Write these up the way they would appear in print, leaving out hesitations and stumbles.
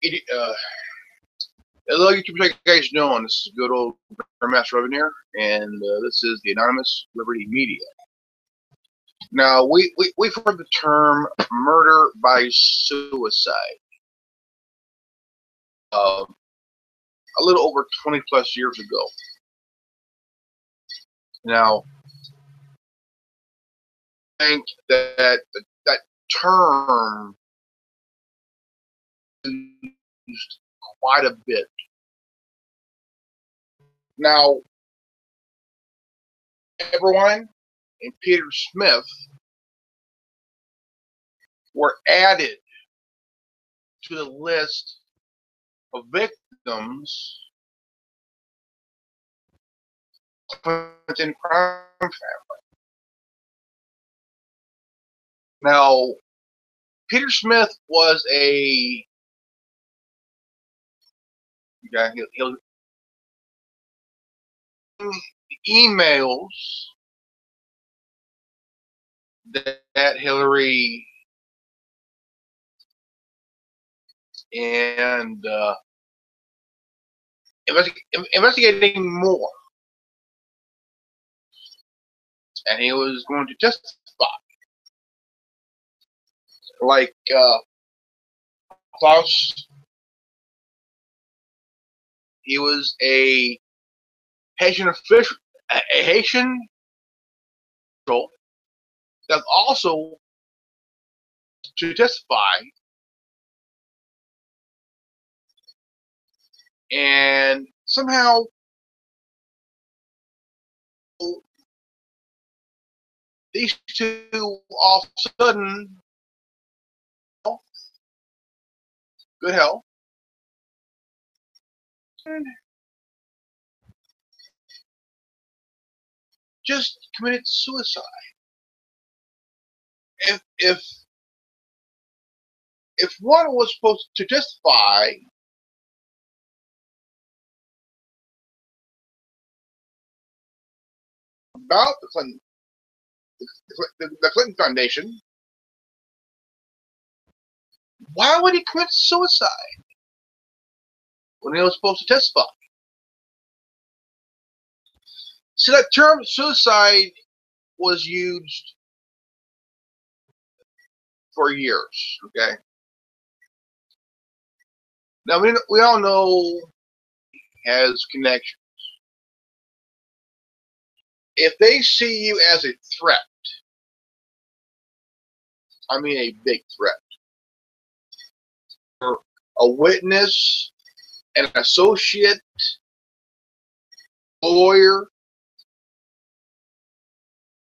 Hello, YouTube. How you guys doing? This is good old Grandmaster Revan here, and this is the Anonymous Liberty Media. Now, we've heard the term murder by suicide a little over 20 plus years ago. Now, I think that that term is used quite a bit. Now, everyone and Peter Smith were added to the list of victims of Clinton crime family. Now, Peter Smith was a he'll emails that Hillary and investigating more, and he was going to testify, like Klaus. He was a Haitian official, a Haitian official that also to testify, and somehow these two all of a sudden, good health, just committed suicide. If one was supposed to testify about the Clinton Foundation, why would he commit suicide when he was supposed to testify? See, that term suicide was used for years, okay? Now, we all know he has connections. If they see you as a threat, I mean a big threat, or a witness, an associate, lawyer,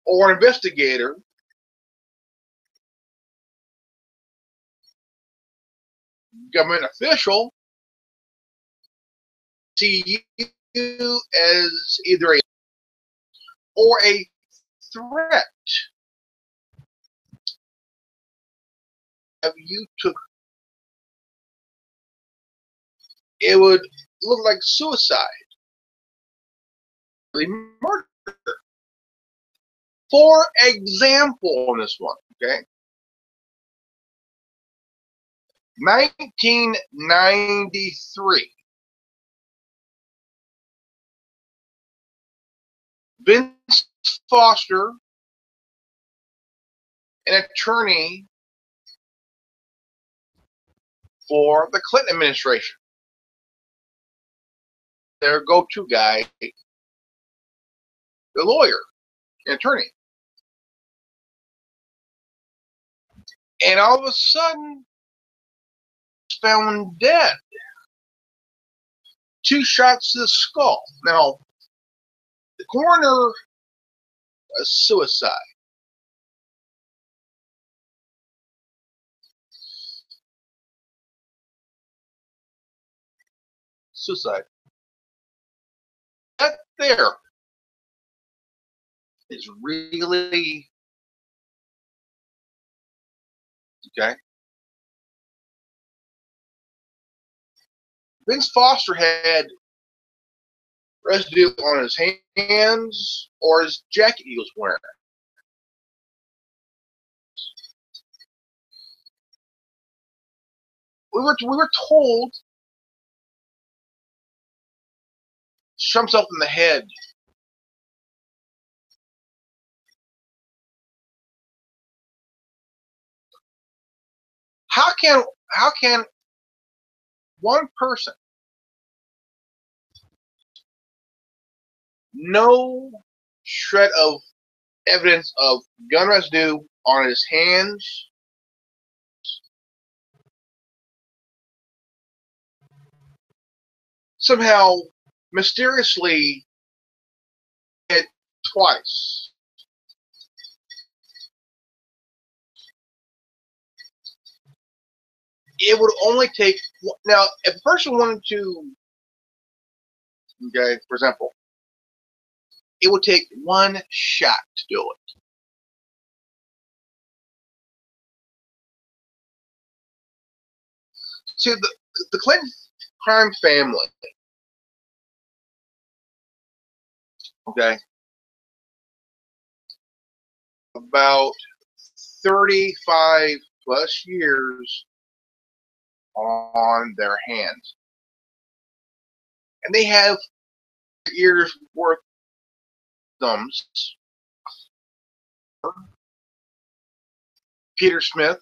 or investigator, government official, see you as either a threat. If you took, it would look like suicide, murder. For example, on this one, okay, 1993, Vince Foster, an attorney for the Clinton administration, their go-to guy, the lawyer, an attorney. And all of a sudden, found dead. 2 shots to the skull. Now, the coroner, a suicide. Suicide. That there is really okay. Vince Foster had residue on his hands or his jacket he was wearing. we were told shoot himself in the head. How can one person, no shred of evidence of gun residue on his hands, somehow mysteriously hit twice? It would only take, now if a person wanted to, okay, for example, it would take one shot to do it. See, the Clinton crime family, okay, about 35 plus years on their hands. And they have years worth of thumbs. Peter Smith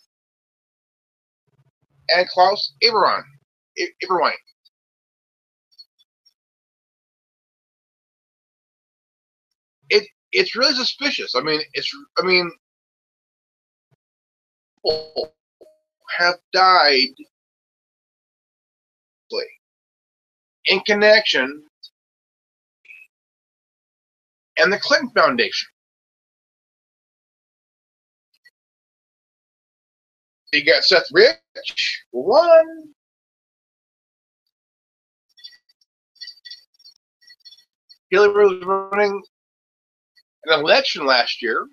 and Klaus Eberwein. It's really suspicious. I mean, people have died in connection and the Clinton Foundation. You got Seth Rich, one. Hillary was running an election last year,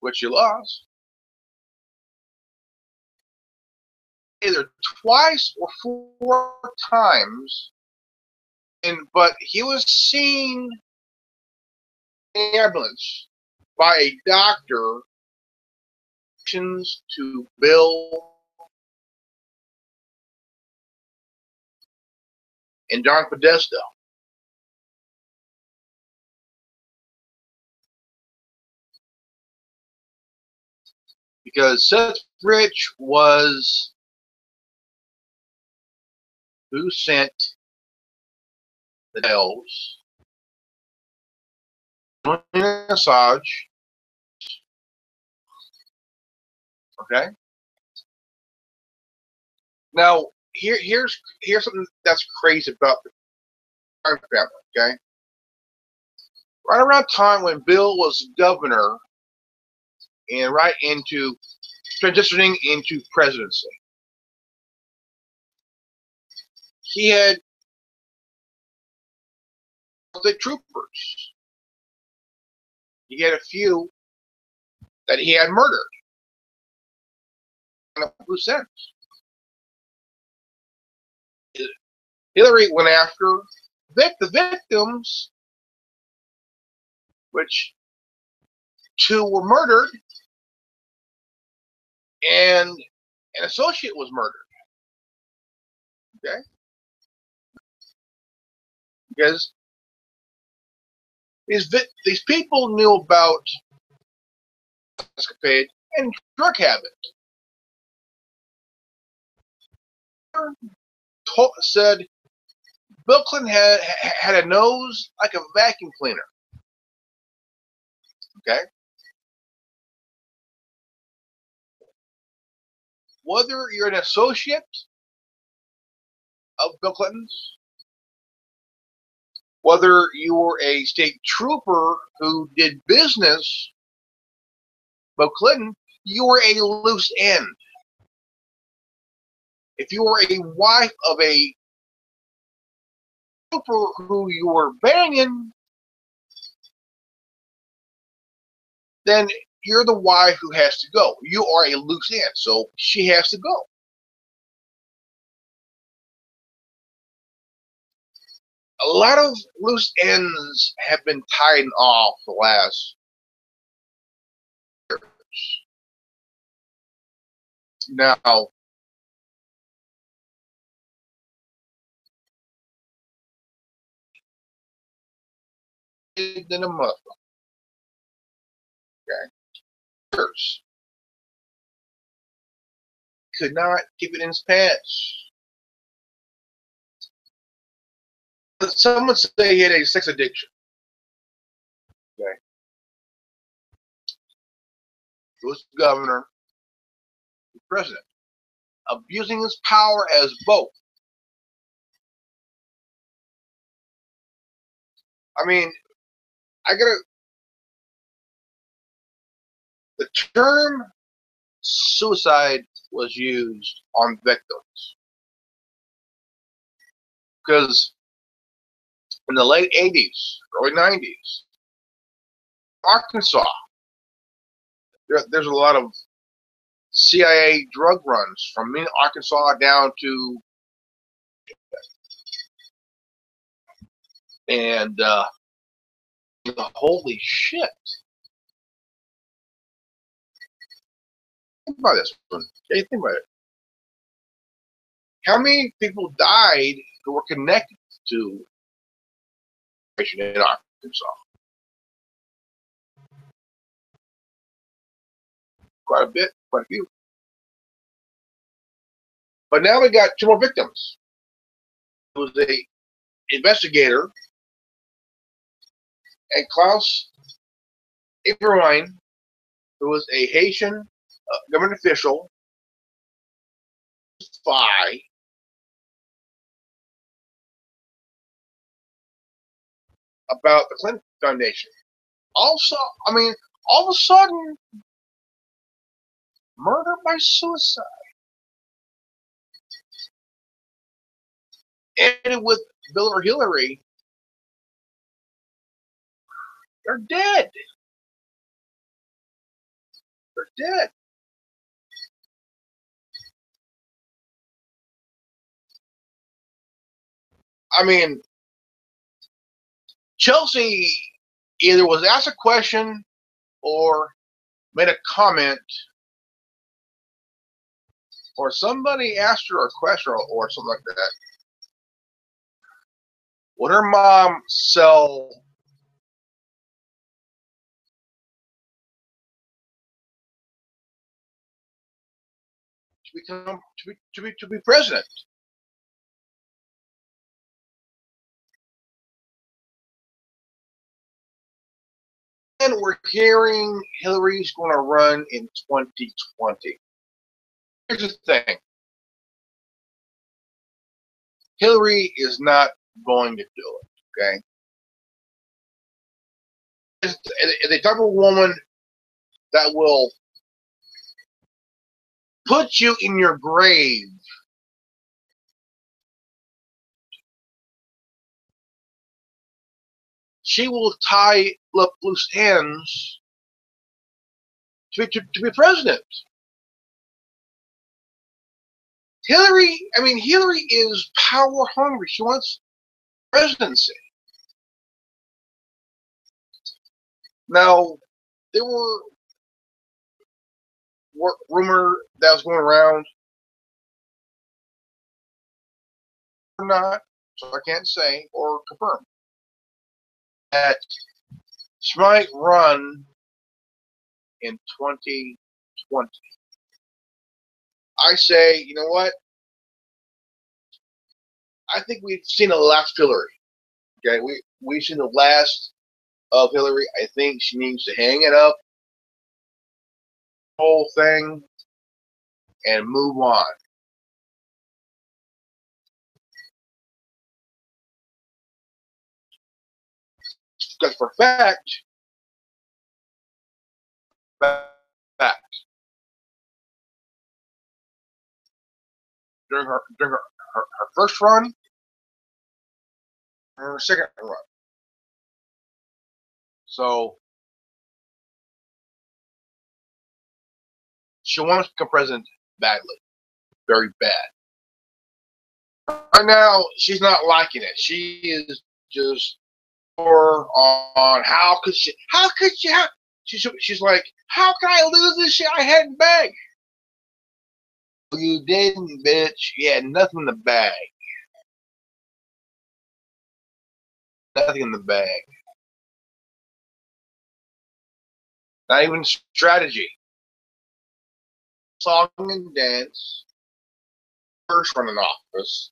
which she lost, either twice or 4 times, but he was seen in an ambulance by a doctor to Bill and John Podesta. Because Seth Rich was who sent the Dells, Assange, okay? Now, here's something that's crazy about the crime family, okay? Right around time when Bill was governor and right into transitioning into presidency, he had the troopers. He had a few that he had murdered. Loose ends. Hillary went after the victims, which 2 were murdered and an associate was murdered. Okay? Because these people knew about escapade and drug habit. Said Bill Clinton had a nose like a vacuum cleaner. Okay? Whether you're an associate of Bill Clinton's, whether you were a state trooper who did business with Bill Clinton, you were a loose end. If you were a wife of a trooper who you were banging, then you're the wife who has to go. You are a loose end, so she has to go. A lot of loose ends have been tied off the last years. Now, than a Muslim. Okay. Years. Could not keep it in his pants. Some would say he had a sex addiction. Okay. He was governor, the president, abusing his power as both. I mean, the term suicide was used on victims because in the late 80s, early 90s, Arkansas, there's a lot of CIA drug runs from Arkansas down to, and holy shit. Think about this one. Okay, think about it. How many people died who were connected to in Arkansas? Quite a bit, quite a few. But now we got 2 more victims. It was a investigator, and Klaus Eberwein, who was a Haitian government official, spy, about the Clinton Foundation. Also, I mean, all of a sudden, murder by suicide. And with Bill or Hillary, they're dead. They're dead. I mean, Chelsea either was asked a question or made a comment, or somebody asked her a question or something like that. Would her mom sell to be president? And we're hearing Hillary's going to run in 2020. Here's the thing. Hillary is not going to do it, okay? Is the type of woman that will put you in your grave. She will tie up loose ends to be president. Hillary is power hungry. She wants presidency. Now, there were rumor that was going around or not, so I can't say or confirm that she might run in 2020. I say, you know what? I think we've seen the last Hillary. Okay, we've seen the last of Hillary. I think she needs to hang it up, whole thing, and move on. Because for fact, during her first run, and her second run. So she wants to become president badly, very bad. Right now, she's not liking it. She is just more on how could she? She's like, how can I lose this shit I had in bag? You didn't, bitch. You had nothing in the bag. Nothing in the bag. Not even strategy. Song and dance. First running office.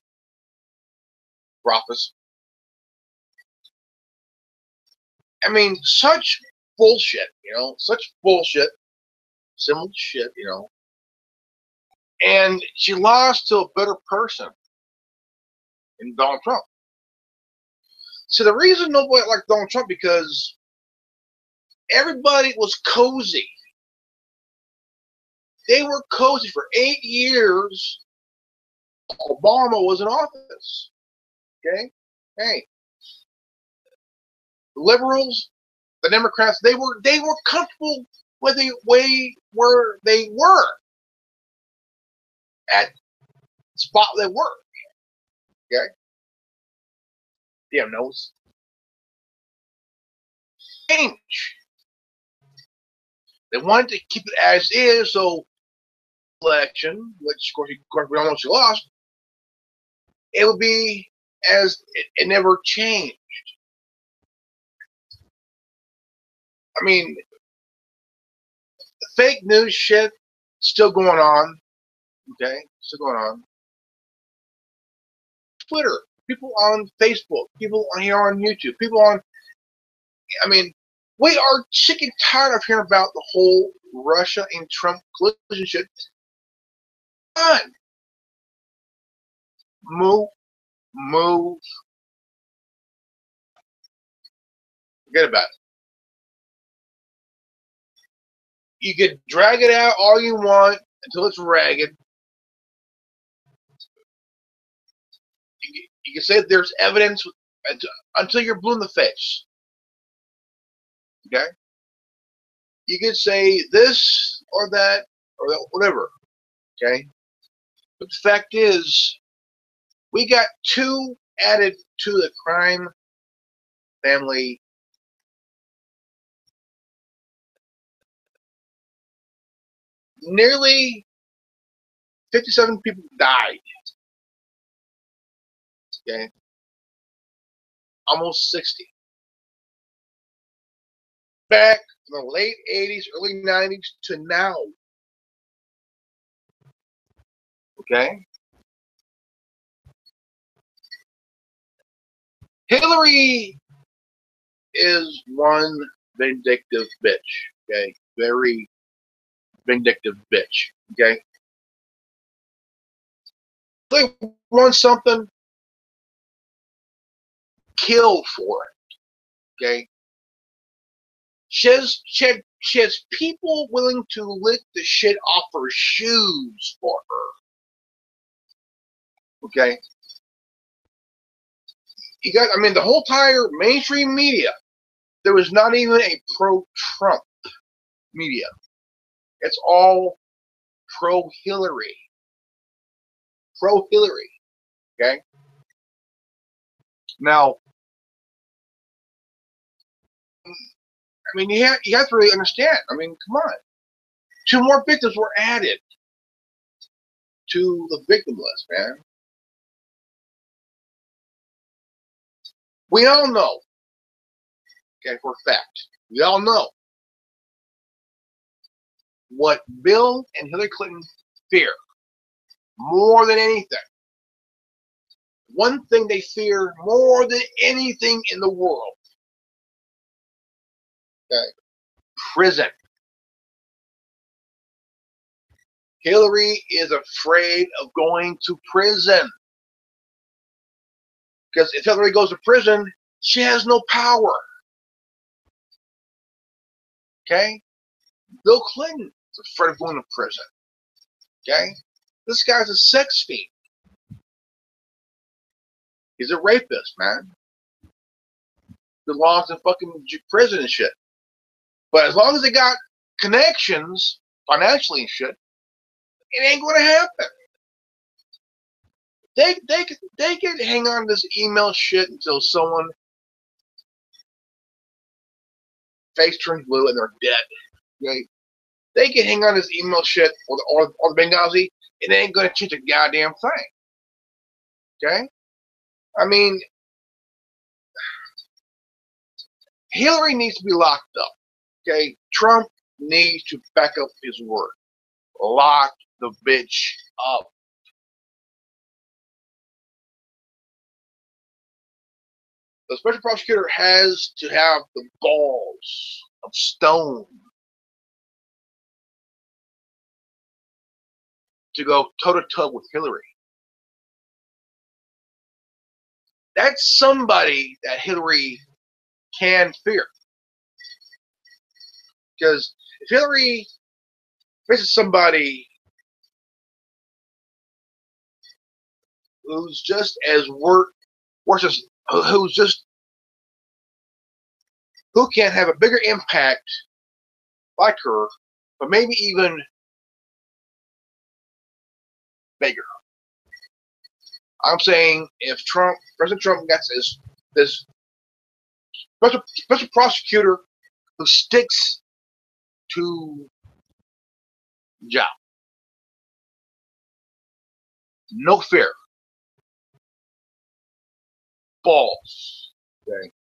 I mean, such bullshit, such bullshit, similar shit, And she lost to a better person in Donald Trump. So the reason nobody liked Donald Trump because everybody was cozy. They were cozy for 8 years. Obama was in office. Okay? Hey. The liberals, the Democrats, they were comfortable with the way where they were at the spot they were. Okay? Damn nose. Change. They wanted to keep it as is, so election, which of course we all know she lost, it would be as it never changed. I mean, the fake news shit still going on. Okay, still going on. Twitter, people on Facebook, people on here on YouTube, people on. I mean, we are sick and tired of hearing about the whole Russia and Trump collusion shit. Come on, move. Forget about it. You could drag it out all you want until it's ragged. You can say there's evidence until you're blue in the face. Okay? You could say this or that or whatever. Okay? But the fact is, we got 2 added to the crime family. Nearly 57 people died. Okay? Almost 60. Back in the late 80s, early 90s to now. Okay? Hillary is one vindictive bitch. Okay? Very vindictive bitch. Okay? They want something, kill for it. Okay? She has people willing to lick the shit off her shoes for her. Okay? You got, I mean, the whole entire mainstream media, there was not even a pro-Trump media. It's all pro-Hillary. Pro-Hillary. Okay? Now, I mean, you have to really understand. I mean, come on. 2 more victims were added to the victim list, man. We all know, okay, for a fact, we all know what Bill and Hillary Clinton fear more than anything. One thing they fear more than anything in the world. Okay? Prison. Hillary is afraid of going to prison. Because if Hillary goes to prison, she has no power. Okay? Bill Clinton is afraid of going to prison. Okay? This guy's a sex fiend. He's a rapist, man. Belongs in fucking prison and shit. But as long as they got connections, financially and shit, it ain't going to happen. They can hang on to this email shit until someone face turns blue and they're dead. Okay? They can hang on to this email shit or the Benghazi, and it ain't going to change a goddamn thing. Okay? I mean, Hillary needs to be locked up. Okay? Trump needs to back up his word. Lock the bitch up. The special prosecutor has to have the balls of stone to go toe-to-toe with Hillary. That's somebody that Hillary can fear. Because if Hillary faces somebody who's just as worse as who can have a bigger impact like her, but maybe even bigger. I'm saying if President Trump gets this special prosecutor who sticks to job, no fear, balls, okay,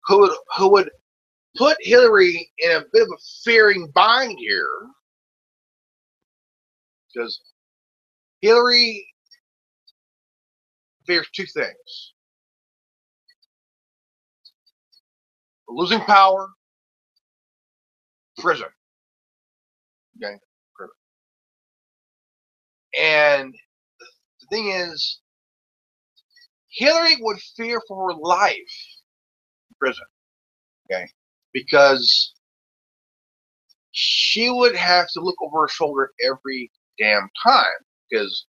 who would put Hillary in a bit of a fearing bind here, because Hillary fears two things: losing power, prison. Okay, prison. And the thing is, Hillary would fear for her life in prison. Okay, because she would have to look over her shoulder every damn time, because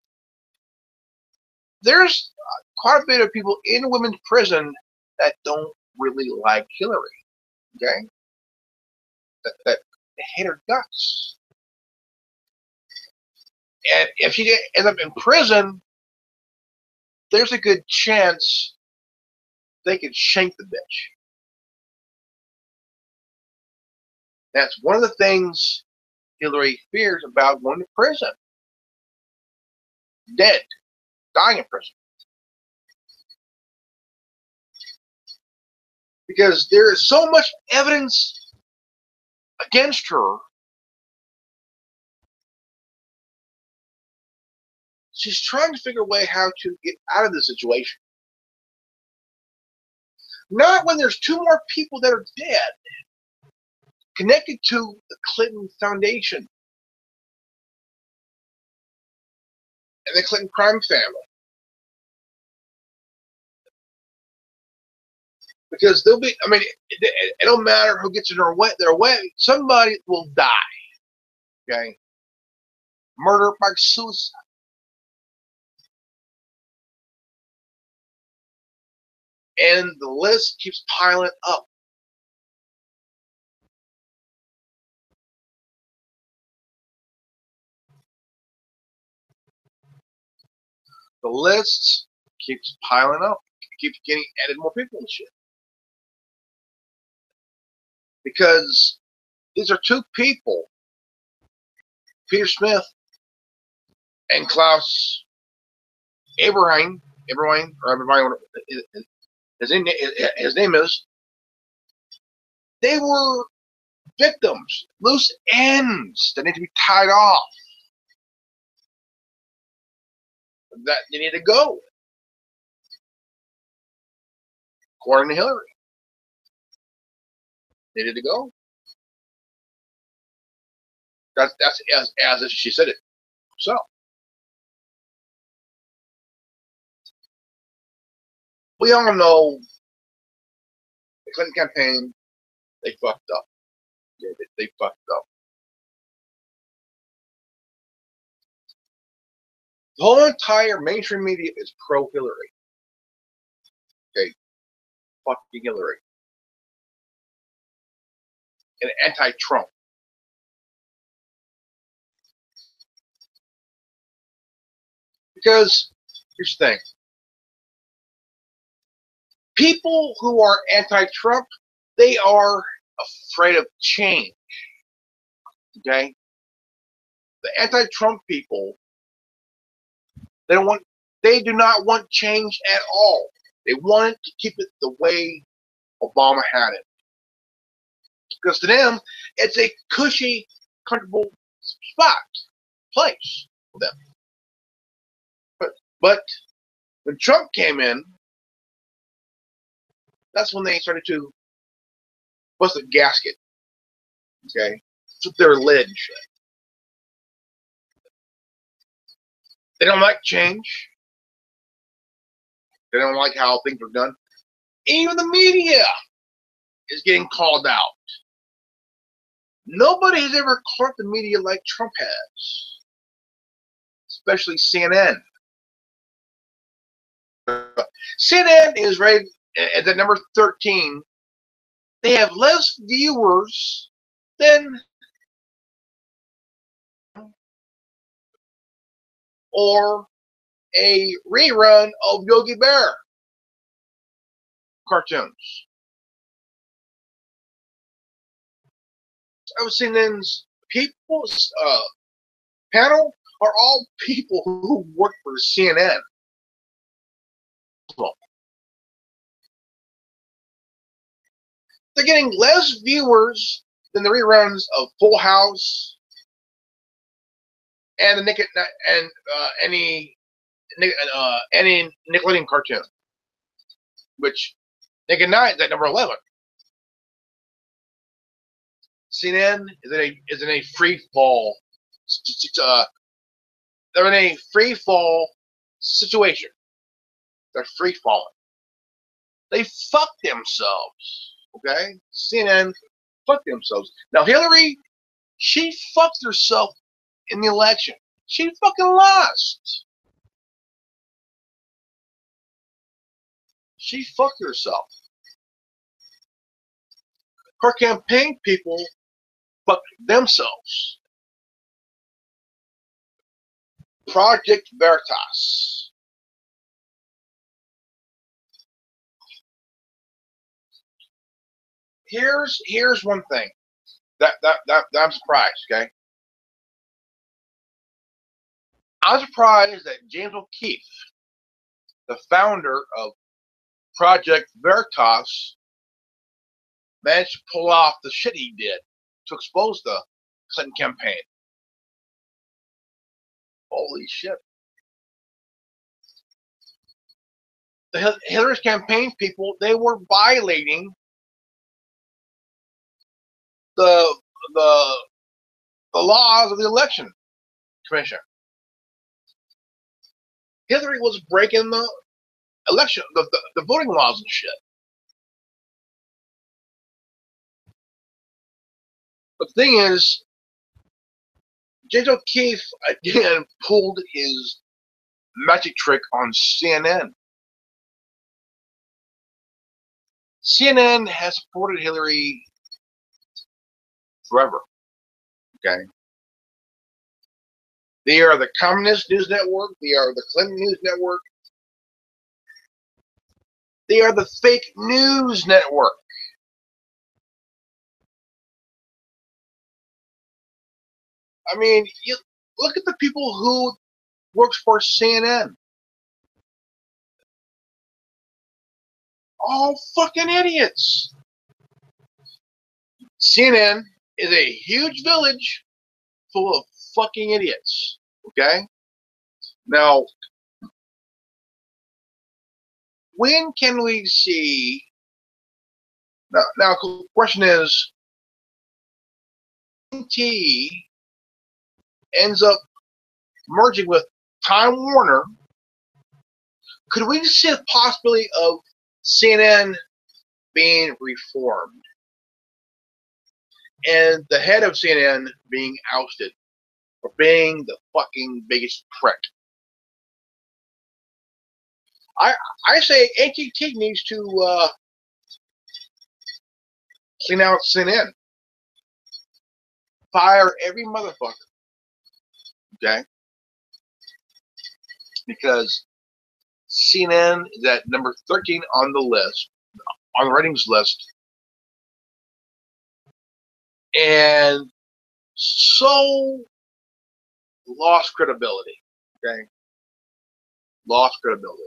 there's quite a bit of people in women's prison that don't really like Hillary. Okay, that hate her guts. And if she ends up in prison, there's a good chance they could shank the bitch. That's one of the things Hillary fears about going to prison. Dead, dying in prison. Because there is so much evidence against her. She's trying to figure a way how to get out of the situation. Not when there's two more people that are dead, connected to the Clinton Foundation and the Clinton crime family. Because they'll be, I mean, it don't matter who gets in their way, somebody will die. Okay? Murder by suicide. And the list keeps piling up. The list keeps piling up. It keeps getting added more people and shit. Because these are two people, Peter Smith and Klaus Abraham, or his name is, they were victims, loose ends that need to be tied off. That they need to go, according to Hillary. They need to go. That's as if she said it. So we all know the Clinton campaign, they fucked up. Yeah, they fucked up. The whole entire mainstream media is pro-Hillary. Okay, fucking Hillary. And anti-Trump. Because, here's the thing. People who are anti-Trump, they are afraid of change. Okay? The anti-Trump people, they do not want change at all. They want to keep it the way Obama had it. Because to them, it's a cushy, comfortable spot, place for them. But when Trump came in, that's when they started to bust a gasket. Okay, flip their lid and shit. They don't like change. They don't like how things are done. Even the media is getting called out. Nobody has ever caught the media like Trump has, especially CNN. CNN is rated at the number 13. They have less viewers than or a rerun of Yogi Bear cartoons. I was CNN's people panel are all people who work for CNN. They're getting less viewers than the reruns of Full House and the any Nickelodeon cartoon, which Nick at Night is at number 11. CNN is in a free fall. They're in a free fall situation. They're free falling. They fuck themselves. Okay, CNN fucked themselves. Now Hillary, she fucked herself in the election. She fucking lost. She fucked herself. Her campaign people fucked themselves. Project Veritas. Here's one thing that I'm surprised. Okay, I'm surprised that James O'Keefe, the founder of Project Veritas, managed to pull off the shit he did to expose the Clinton campaign. Holy shit. The Hillary's campaign people, they were violating the laws of the election commission. Hillary was breaking the election, the voting laws and shit. But the thing is, James O'Keefe again pulled his magic trick on CNN. CNN has supported Hillary forever. Okay. They are the Communist News Network. They are the Clinton News Network. They are the fake news network. I mean, you look at the people who works for CNN. All fucking idiots. CNN is a huge village full of fucking idiots. Okay? Now, when can we see... Now the question is, T ends up merging with Time Warner, could we see the possibility of CNN being reformed and the head of CNN being ousted for being the fucking biggest prick? I say AT&T needs to clean out CNN, fire every motherfucker, okay? Because CNN is at number 13 on the list, on the ratings list, and so lost credibility, okay? Lost credibility.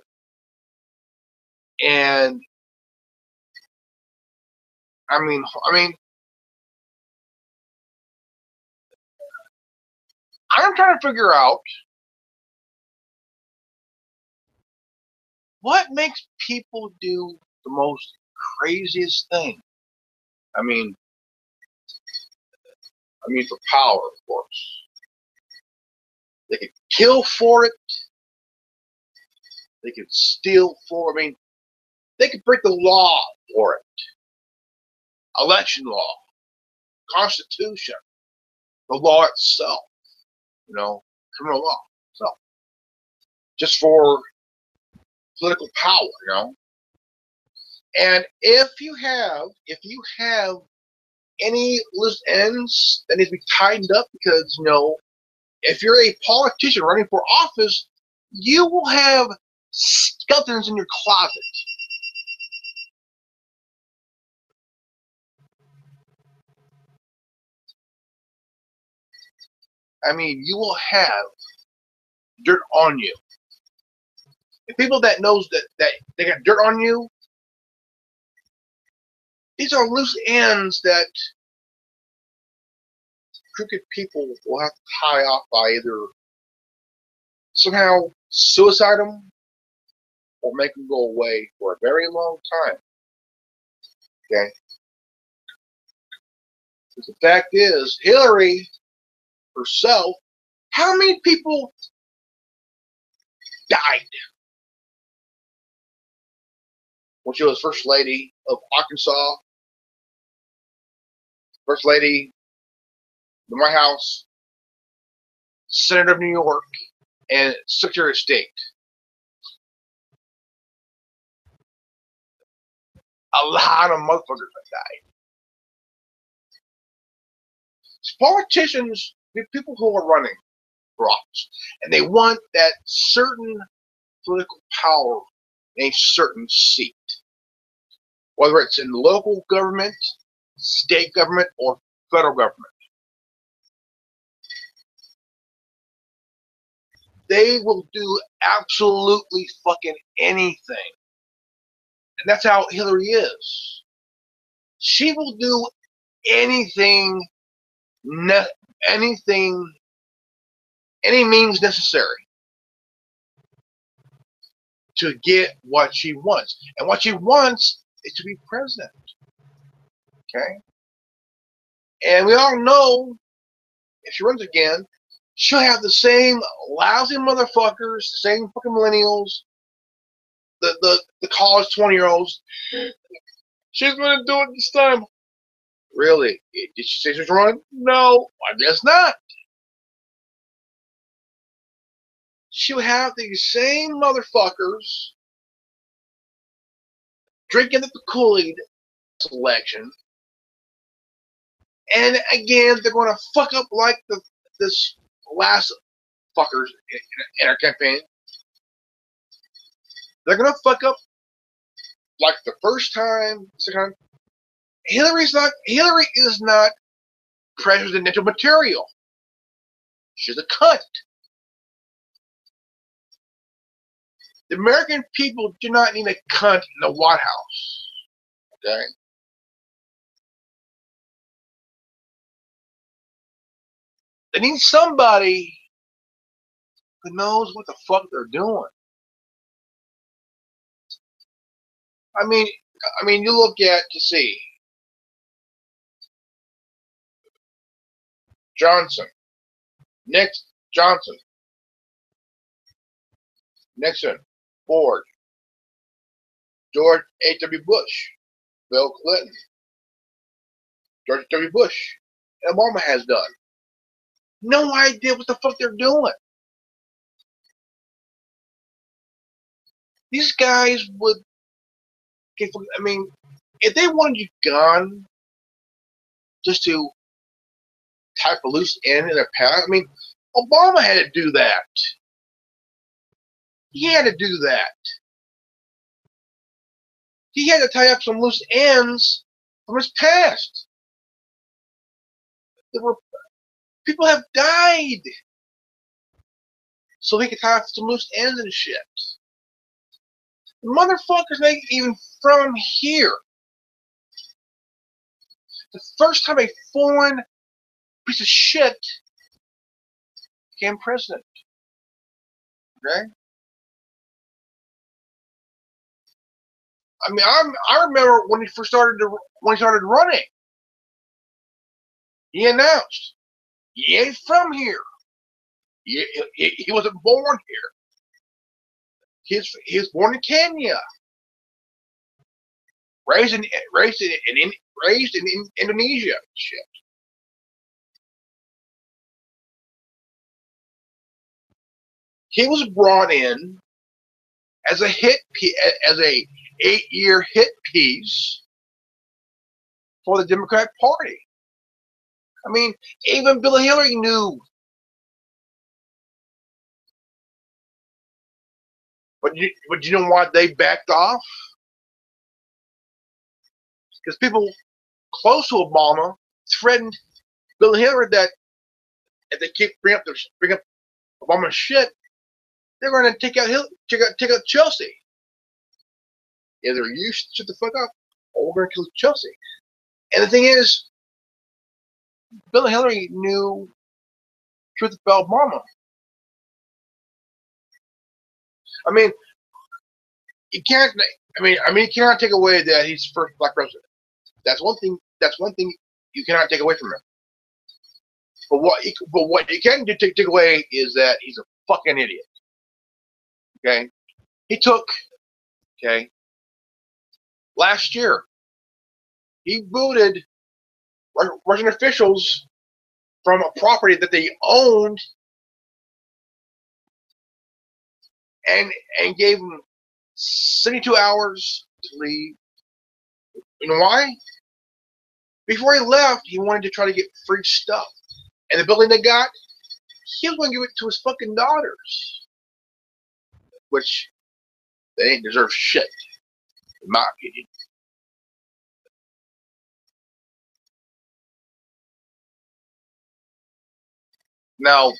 And I mean, I'm trying to figure out what makes people do the most craziest thing. I mean, for power, of course. They could kill for it. They could steal for it. I mean, they could break the law for it. Election law, Constitution, the law itself, criminal law itself, just for political power, And if you have any loose ends that need to be tightened up, because if you're a politician running for office, you will have skeletons in your closet. I mean, you will have dirt on you. The people that knows that they got dirt on you, these are loose ends that crooked people will have to tie off by either somehow suicide them or make them go away for a very long time. Okay? Because the fact is, Hillary herself, how many people died when she was First Lady of Arkansas, First Lady of the White House, Senator of New York, and Secretary of State? A lot of motherfuckers have died. Politicians, people who are running for office, and they want that certain political power in a certain seat, whether it's in local government, state government, or federal government. They will do absolutely fucking anything. And that's how Hillary is. She will do anything, any means necessary to get what she wants. And what she wants is to be president. Okay? And we all know, if she runs again, she'll have the same lousy motherfuckers, the same fucking millennials, the college 20-year-olds. She's gonna do it this time. Really? Did she say she's running? No, I guess not. She'll have these same motherfuckers drinking the Kool-Aid election, and again they're going to fuck up like this last fuckers in our campaign. They're going to fuck up like the first time, second time. Hillary is not presidential material. She's a cunt. The American people do not need a cunt in the White House. Okay? They need somebody who knows what the fuck they're doing. I mean, you look at, to see, Johnson, Johnson, Nixon, Ford, George H.W. Bush, Bill Clinton, George W. Bush, and Obama has done. No idea what the fuck they're doing. These guys would, I mean, if they wanted you gone just to type a loose end in their path, I mean, Obama had to do that. He had to do that. He had to tie up some loose ends from his past. People have died so he could tie up some loose ends and shit. The motherfuckers make it even from here. The first time a foreign piece of shit became president. Okay. I mean, I remember when he started running. He announced he ain't from here. He wasn't born here. He was born in Kenya, raised in Indonesia. Shit. He was brought in as a 8-year hit piece for the Democratic Party. I mean, even Bill Hillary knew. But you know why they backed off? Because people close to Obama threatened Bill Hillary that if they keep bring up Obama's shit, they're going to take out Chelsea. Either you shut the fuck up, or we're going to kill Chelsea. And the thing is, Bill Hillary knew truth about Obama. I mean, you can't. You cannot take away that he's the first black president. That's one thing. That's one thing you cannot take away from him. But what you can take away is that he's a fucking idiot. Okay, he took. Okay, last year he booted Russian officials from a property that they owned, and gave them 72 hours to leave. You know why? Before he left, he wanted to try to get free stuff. And the building they got, he was going to give it to his fucking daughters. Which, they ain't deserve shit, in my opinion. Now,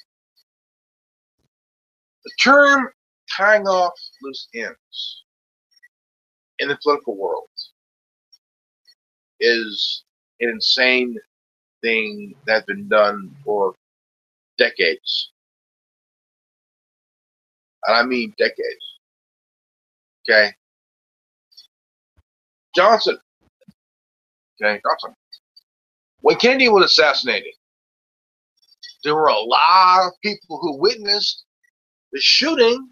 the term tying off loose ends in the political world is an insane thing that's been done for decades. And I mean decades. Okay? Johnson. Okay, Johnson. When Kennedy was assassinated, there were a lot of people who witnessed the shooting.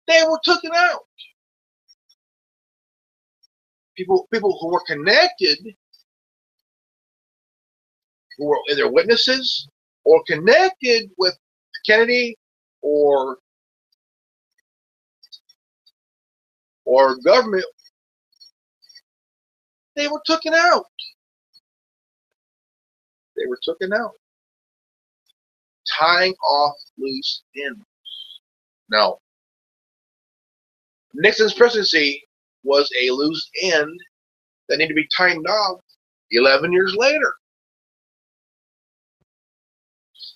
They were taken out. People who were connected, who were either witnesses or connected with Kennedy or government, they were taken out. They were taken out. Tying off loose ends. Now, Nixon's presidency was a loose end that needed to be tightened off 11 years later.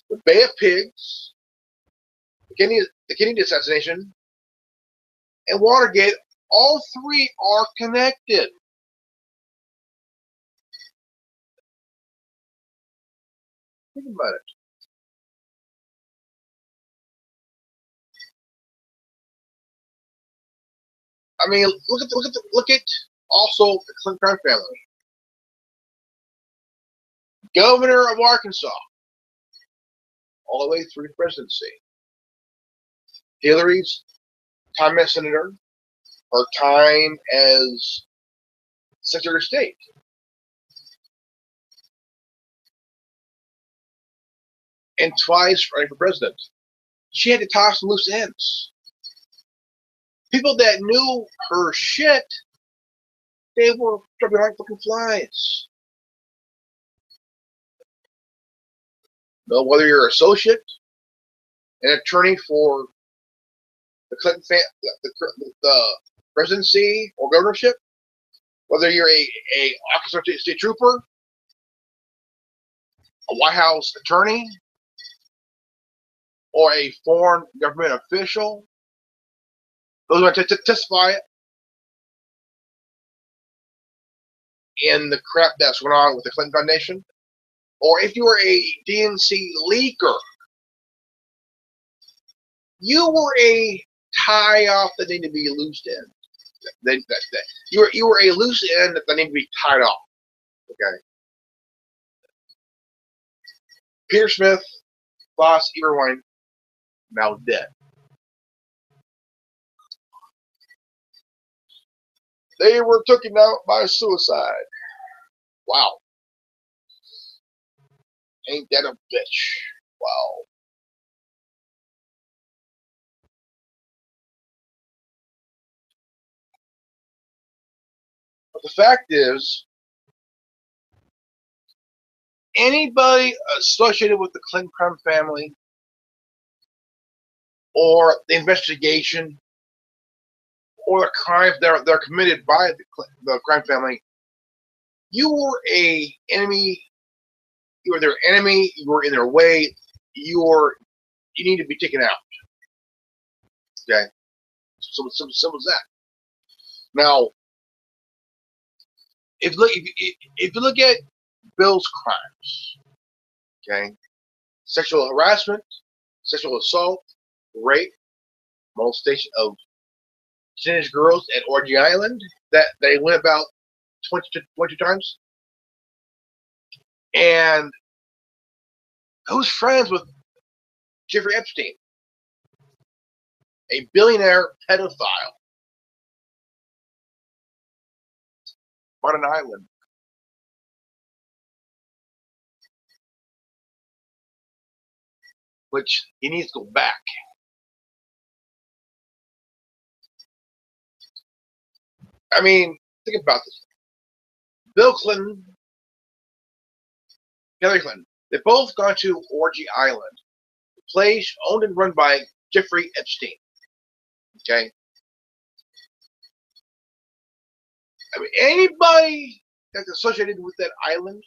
The Bay of Pigs, the Kennedy assassination, and Watergate, all three are connected. Think about it. I mean, look at also the Clinton crime family. Governor of Arkansas, all the way through the presidency. Hillary's time as senator, her time as Secretary of State. And twice running for president. She had to tie some loose ends. People that knew her shit, they were dropping like fucking flies. No, whether you're an associate, an attorney for the Clinton the presidency or governorship, whether you're a Arkansas State Trooper, a White House attorney, or a foreign government official, those are going to testify in the crap that's going on with the Clinton Foundation, or if you were a DNC leaker, You were a tie off that needed to be loosed in. You were a loose end that needed to be tied off. Okay. Peter Smith, Foss, Irvine, now dead. They were taken out by suicide. Wow. Ain't that a bitch? Wow. But the fact is, anybody associated with the Clinton crime family or the investigation or the crimes that are committed by the crime family, you were a enemy. You were their enemy. You were in their way. You need to be taken out. Okay, so simple as that. Now, if you look at Bill's crimes, okay, sexual harassment, sexual assault, rape, molestation of teenage girls at Orgy Island that they went about 20 times, and who's friends with Jeffrey Epstein, a billionaire pedophile on an island. Which he needs to go back. I mean, think about this. Bill Clinton, Hillary Clinton, they both gone to Orgy Island, a place owned and run by Jeffrey Epstein. Okay? I mean, anybody that's associated with that island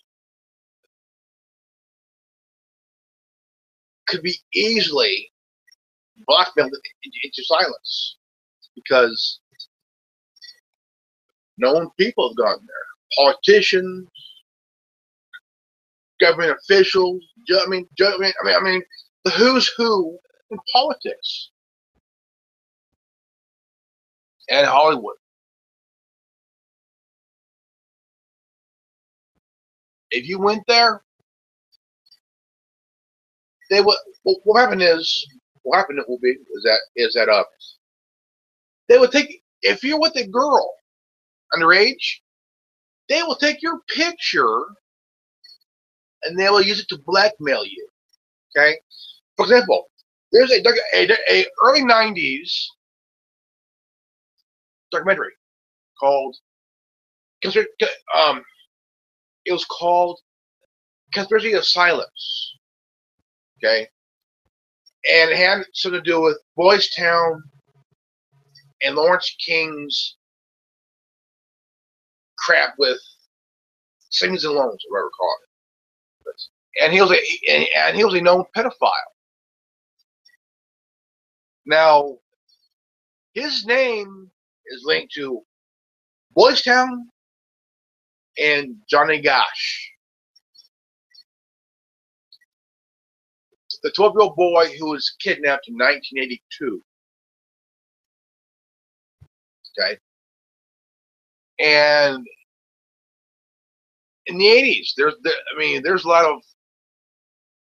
could be easily blackmailed into silence because known people have gone there. Politicians, government officials, I mean, the who's who in politics and Hollywood. If you went there, they would. What happened is, what happened will be is that they would take if you're with a girl underage, they will take your picture and they will use it to blackmail you. Okay, for example, there's a early '90s documentary called it was called Conspiracy of Silence. Okay, and it had something to do with Boys Town and Lawrence King's crap with savings and loans, or whatever call it. And he was a known pedophile. Now, his name is linked to Boys Town and Johnny Gosch, the 12-year-old boy who was kidnapped in 1982. Okay, and in the 80s, there's a lot of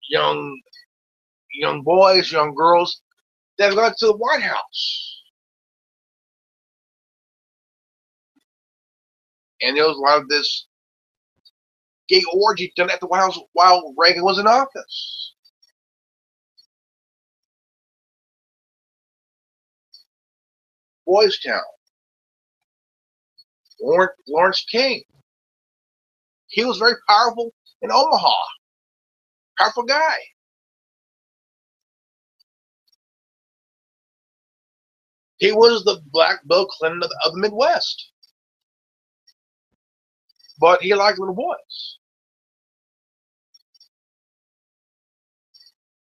young boys, young girls that got to the White House, and there was a lot of this gay orgy done at the White House while Reagan was in office. Boys Town, Lawrence King. He was very powerful in Omaha. Powerful guy. He was the Black Bill Clinton of the Midwest. But he liked little boys.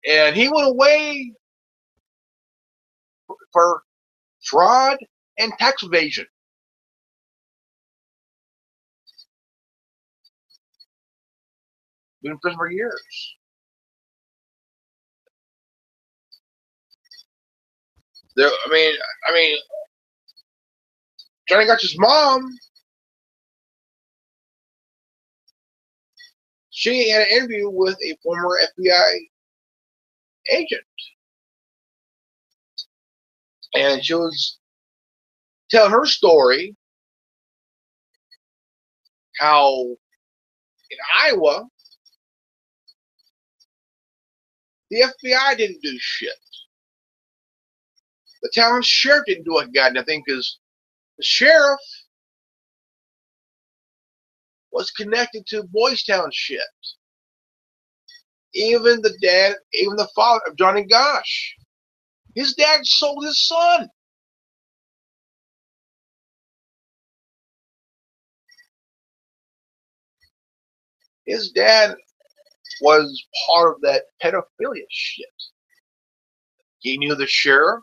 And he went away for fraud and tax evasion. Been in prison for years. There, I mean, Johnny Gotch's mom, she had an interview with a former FBI agent, and she was telling her story how in Iowa the FBI didn't do shit. The town sheriff didn't do a goddamn thing because the sheriff was connected to Boys Town shit. Even the father of Johnny Gosch, his dad sold his son. His dad was part of that pedophilia shit. He knew the sheriff.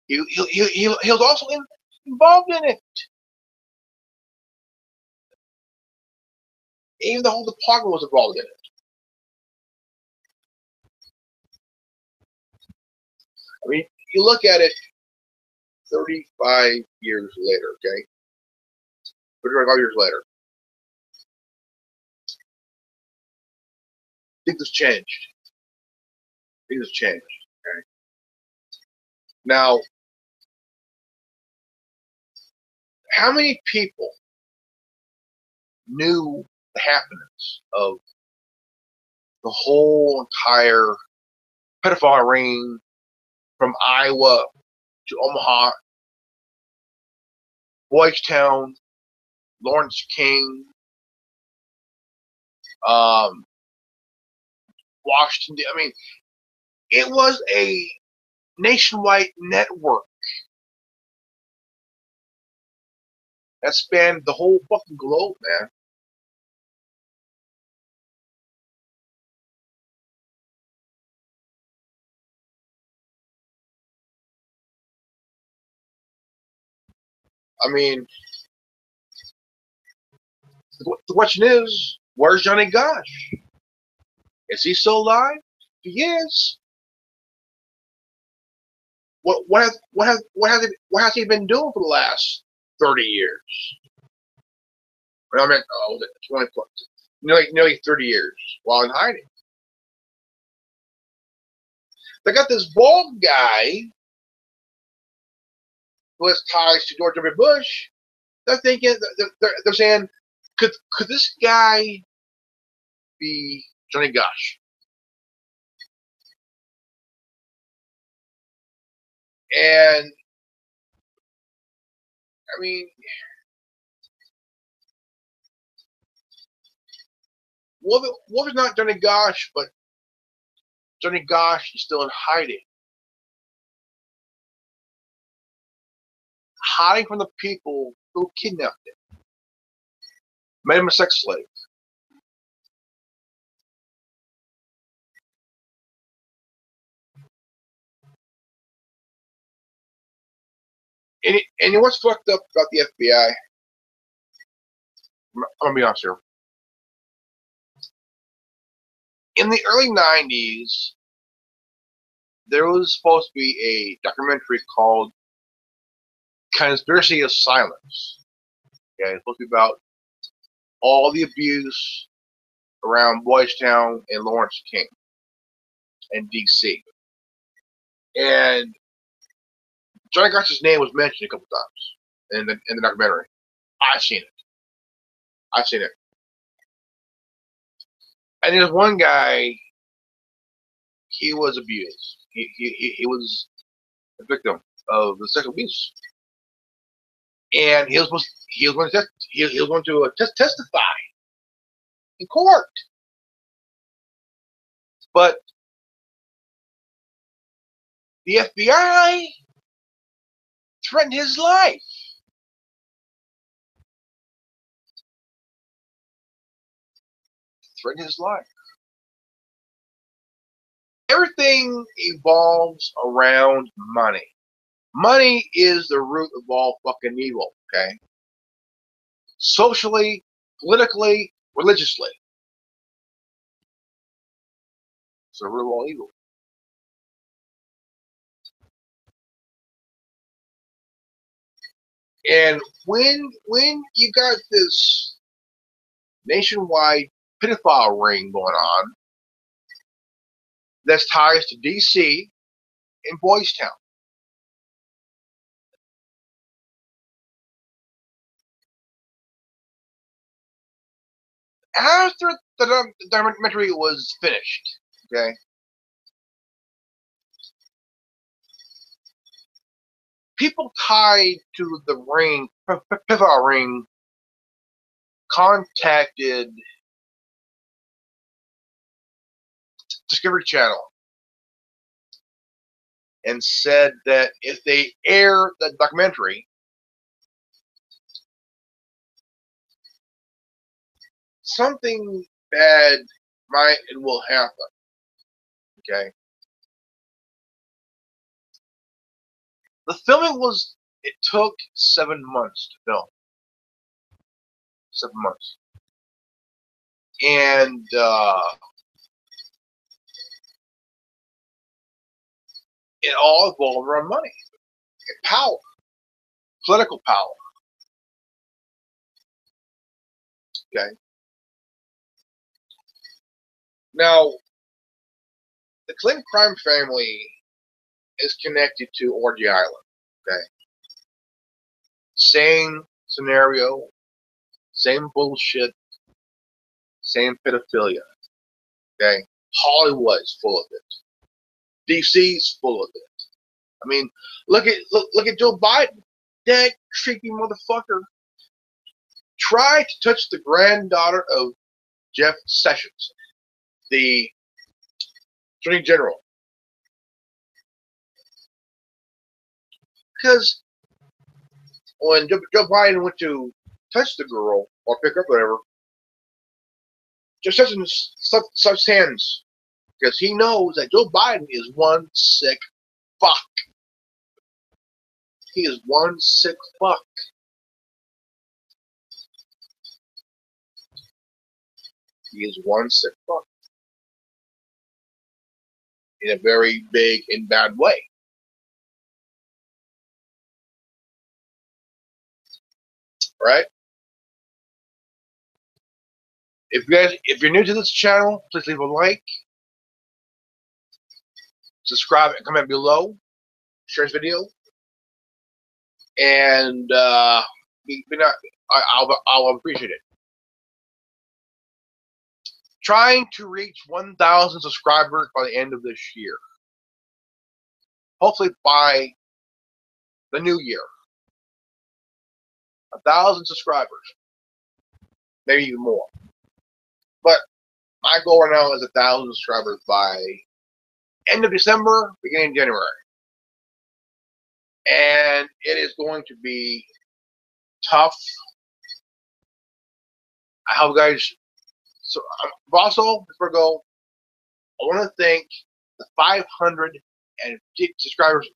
He was also involved in it. Even the whole department was involved in it. I mean, you look at it 35 years later, okay? 35 years later. Things have changed. Things have changed, okay? Now, how many people knew the happenings of the whole entire pedophile ring from Iowa to Omaha, Boys Town, Lawrence King, Washington? I mean, it was a nationwide network that spanned the whole fucking globe, man. I mean, the question is, where's Johnny Gosch? Is he still alive? If he is, what has he been doing for the last 30 years? I mean, 20, nearly 30 years while in hiding. They got this bald guy who has ties to George W. Bush. They're thinking, they're saying, could this guy be Johnny Gosch? And I mean, what if not Johnny Gosch, but Johnny Gosch is still in hiding from the people who kidnapped him, made him a sex slave. And you know what's fucked up about the FBI? I'm gonna be honest here. In the early 90s, there was supposed to be a documentary called Conspiracy of Silence. Okay, it's supposed to be about all the abuse around Boys Town and Lawrence King and DC. And Johnny Gosch's name was mentioned a couple times in the documentary. I've seen it. I've seen it. And there's one guy, he was abused. He was a victim of the sexual abuse. And he was going to testify in court. But the FBI threatened his life. Threatened his life. Everything evolves around money. Money is the root of all fucking evil, okay? Socially, politically, religiously. It's the root of all evil. And when you got this nationwide pedophile ring going on that's ties to DC and Boys Town. After the documentary was finished, okay, people tied to the ring, pedophile ring, contacted Discovery Channel and said that if they air the documentary, something bad might and will happen. Okay. The filming it took 7 months to film. 7 months. And it all evolved around money and power, political power. Okay. Now, the Clinton crime family is connected to Orgy Island. Okay. Same scenario, same bullshit, same pedophilia. Okay. Hollywood's full of it. DC's full of it. I mean, look at Joe Biden. That creepy motherfucker tried to touch the granddaughter of Jeff Sessions, the Attorney General. Because when Joe Biden went to touch the girl or pick up whatever, Jeff Sessions sucked hands because he knows that Joe Biden is one sick fuck. He is one sick fuck. He is one sick fuck. In a very big and bad way. Right? If you're new to this channel, please leave a like, subscribe, and comment below. Share this video, and I'll appreciate it. Trying to reach 1,000 subscribers by the end of this year. Hopefully by the new year. 1,000 subscribers, maybe even more. But my goal right now is 1,000 subscribers by end of December, beginning of January. And it is going to be tough. I hope you guys. So also, before I go, I want to thank the 550 subscribers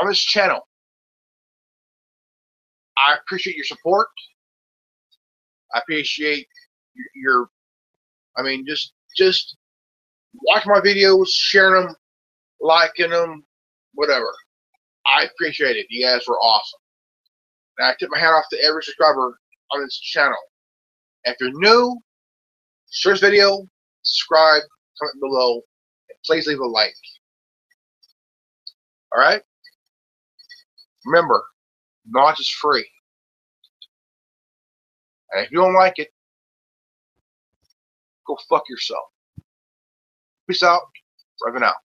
on this channel. I appreciate your support. I appreciate your I mean, just watch my videos, sharing them, liking them, whatever. I appreciate it. You guys were awesome. And I tip my hat off to every subscriber on this channel. If you're new, share this video, subscribe, comment below, and please leave a like. Alright? Remember, knowledge is free. And if you don't like it, go fuck yourself. Peace out. Reverend out.